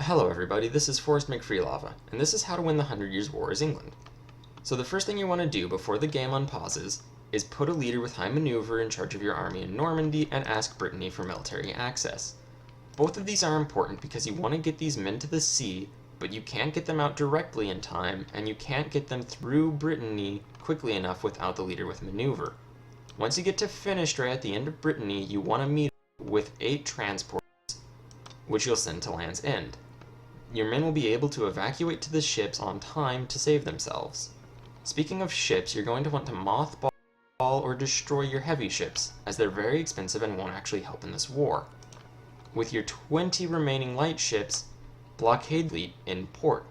Hello everybody, this is Forrest McFreelava, and this is how to win the 100 Years' War as England. So the first thing you want to do before the game unpauses is put a leader with high maneuver in charge of your army in Normandy and ask Brittany for military access. Both of these are important because you want to get these men to the sea, but you can't get them out directly in time, and you can't get them through Brittany quickly enough without the leader with maneuver. Once you get to Finistère at the end of Brittany, you want to meet with 8 transports, which you'll send to Land's End. Your men will be able to evacuate to the ships on time to save themselves. Speaking of ships, you're going to want to mothball or destroy your heavy ships, as they're very expensive and won't actually help in this war. With your 20 remaining light ships, blockade fleet in port.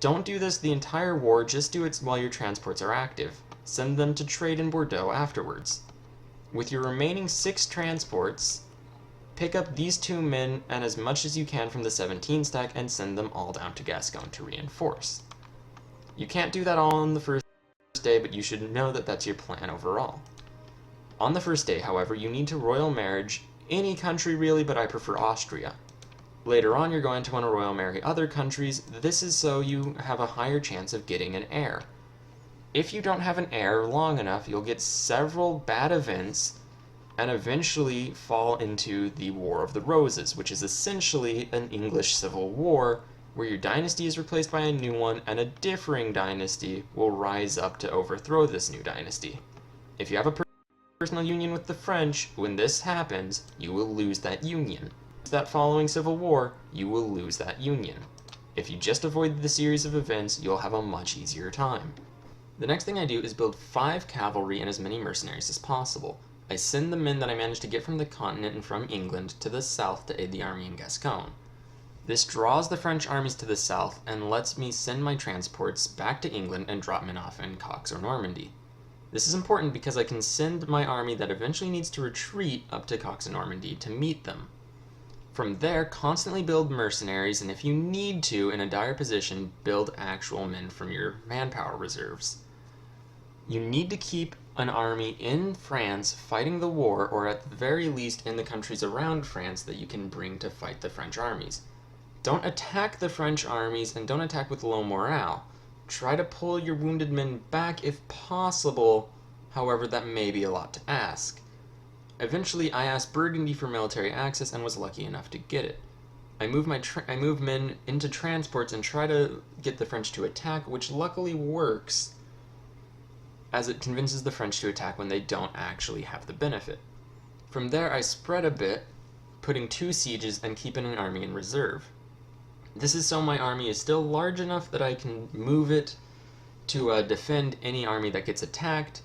Don't do this the entire war, just do it while your transports are active. Send them to trade in Bordeaux afterwards. With your remaining 6 transports, pick up these 2 men and as much as you can from the 17 stack and send them all down to Gascon to reinforce. You can't do that all on the first day, but you should know that that's your plan overall. On the first day, however, you need to royal marriage any country really, but I prefer Austria. Later on, you're going to want to royal marry other countries. This is so you have a higher chance of getting an heir. If you don't have an heir long enough, you'll get several bad events and eventually fall into the War of the Roses, which is essentially an English civil war where your dynasty is replaced by a new one and a differing dynasty will rise up to overthrow this new dynasty. If you have a personal union with the French, when this happens, you will lose that union. That following civil war, you will lose that union. If you just avoid the series of events, you'll have a much easier time. The next thing I do is build 5 cavalry and as many mercenaries as possible. I send the men that I managed to get from the continent and from England to the south to aid the army in Gascon. This draws the French armies to the south and lets me send my transports back to England and drop men off in Caux or Normandy. This is important because I can send my army that eventually needs to retreat up to Caux and Normandy to meet them. From there, constantly build mercenaries, and if you need to, in a dire position, build actual men from your manpower reserves. You need to keep an army in France fighting the war, or at the very least in the countries around France that you can bring to fight the French armies. Don't attack the French armies and don't attack with low morale. Try to pull your wounded men back if possible, however that may be a lot to ask. Eventually I asked Burgandy for military access and was lucky enough to get it. I move men into transports and try to get the French to attack, which luckily works, as it convinces the French to attack when they don't actually have the benefit. From there I spread a bit, putting 2 sieges and keeping an army in reserve. This is so my army is still large enough that I can move it to defend any army that gets attacked,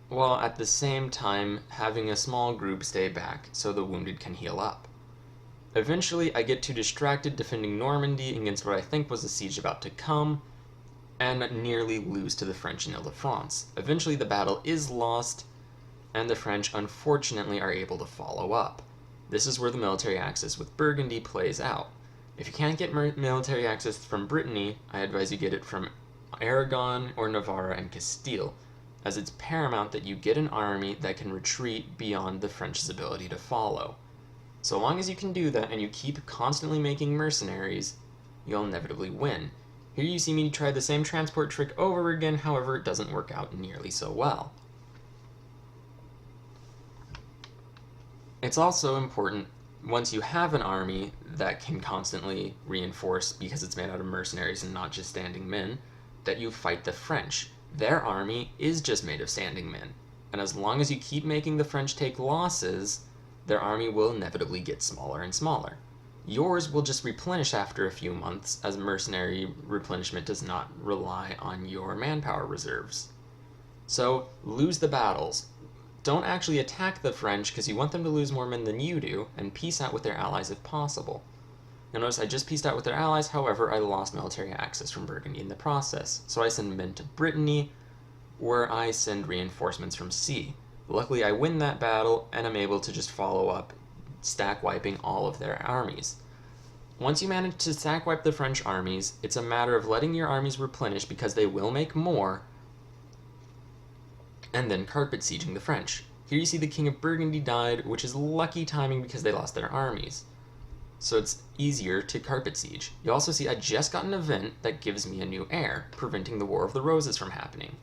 while at the same time having a small group stay back so the wounded can heal up. Eventually I get too distracted defending Normandy against what I think was a siege about to come, and nearly lose to the French in Ile-de-France. Eventually the battle is lost, and the French unfortunately are able to follow up. This is where the military access with Burgundy plays out. If you can't get military access from Brittany, I advise you get it from Aragon or Navarre and Castile, as it's paramount that you get an army that can retreat beyond the French's ability to follow. So long as you can do that and you keep constantly making mercenaries, you'll inevitably win. Here you see me try the same transport trick over again, however it doesn't work out nearly so well. It's also important, once you have an army that can constantly reinforce because it's made out of mercenaries and not just standing men, that you fight the French. Their army is just made of standing men, and as long as you keep making the French take losses, their army will inevitably get smaller and smaller. Yours will just replenish after a few months, as mercenary replenishment does not rely on your manpower reserves. So, lose the battles. Don't actually attack the French because you want them to lose more men than you do, and peace out with their allies if possible. You'll notice I just peaced out with their allies, however I lost military access from Burgundy in the process, so I send men to Brittany, where I send reinforcements from sea. Luckily I win that battle, and I'm able to just follow up, stack wiping all of their armies. Once you manage to stack wipe the French armies, it's a matter of letting your armies replenish because they will make more, and then carpet sieging the French. Here you see the King of Burgundy died, which is lucky timing because they lost their armies. so it's easier to carpet siege. You also see I just got an event that gives me a new heir, preventing the War of the Roses from happening.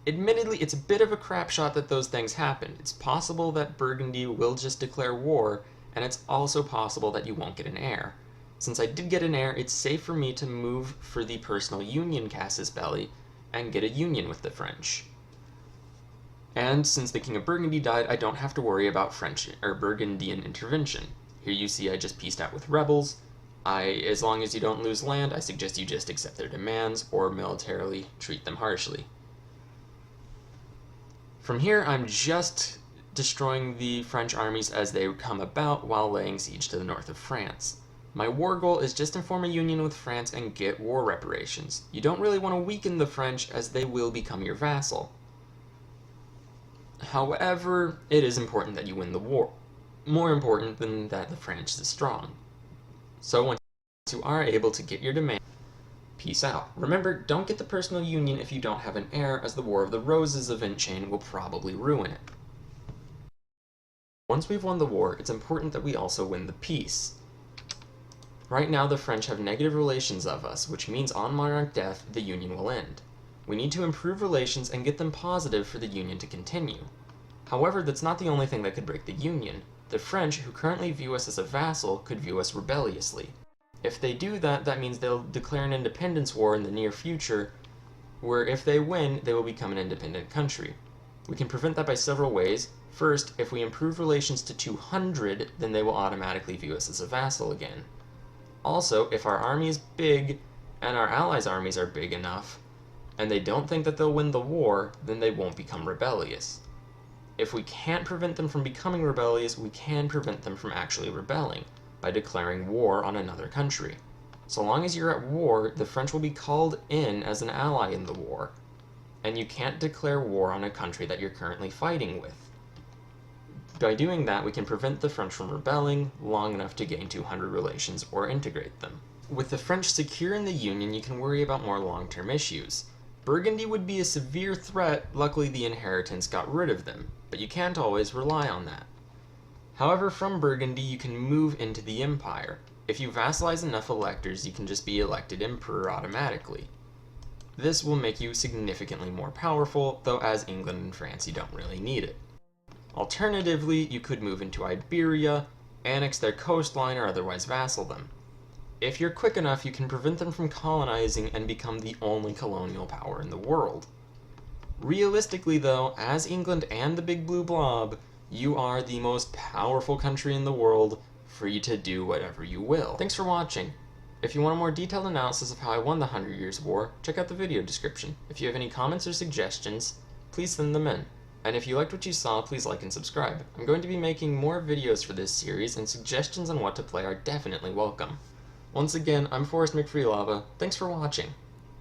Admittedly, it's a bit of a crap shot that those things happen. It's possible that Burgundy will just declare war, and it's also possible that you won't get an heir. Since I did get an heir, it's safe for me to move for the personal union casus belli and get a union with the French. And since the King of Burgundy died, I don't have to worry about French or Burgundian intervention. Here you see I just peaced out with rebels. As long as you don't lose land, I suggest you just accept their demands or militarily treat them harshly. From here, I'm just destroying the French armies as they come about while laying siege to the north of France. My war goal is just to form a union with France and get war reparations. You don't really want to weaken the French as they will become your vassal. However, it is important that you win the war. More important than that the French is strong. So once you are able to get your demand, peace out. Remember, don't get the personal union if you don't have an heir, as the War of the Roses event chain will probably ruin it. Once we've won the war, it's important that we also win the peace. Right now, the French have negative relations of us, which means on monarch death, the union will end. We need to improve relations and get them positive for the union to continue. However, that's not the only thing that could break the union. The French, who currently view us as a vassal, could view us rebelliously. If they do that, that means they'll declare an independence war in the near future, where if they win, they will become an independent country. We can prevent that by several ways. First, if we improve relations to 200, then they will automatically view us as a vassal again. Also, if our army is big, and our allies' armies are big enough, and they don't think that they'll win the war, then they won't become rebellious. If we can't prevent them from becoming rebellious, we can prevent them from actually rebelling by declaring war on another country. So long as you're at war, the French will be called in as an ally in the war, and you can't declare war on a country that you're currently fighting with. By doing that, we can prevent the French from rebelling long enough to gain 200 relations or integrate them. With the French secure in the Union, you can worry about more long-term issues. Burgundy would be a severe threat. Luckily, the inheritance got rid of them, but you can't always rely on that. However, from Burgundy, you can move into the Empire. If you vassalize enough electors, you can just be elected emperor automatically. This will make you significantly more powerful, though as England and France, you don't really need it. Alternatively, you could move into Iberia, annex their coastline, or otherwise vassal them. If you're quick enough, you can prevent them from colonizing and become the only colonial power in the world. Realistically though, as England and the Big Blue Blob, you are the most powerful country in the world, free to do whatever you will. Thanks for watching. If you want a more detailed analysis of how I won the 100 Years' War, check out the video description. If you have any comments or suggestions, please send them in. And if you liked what you saw, please like and subscribe. I'm going to be making more videos for this series, and suggestions on what to play are definitely welcome. Once again, I'm Forrest McFreelava. Thanks for watching.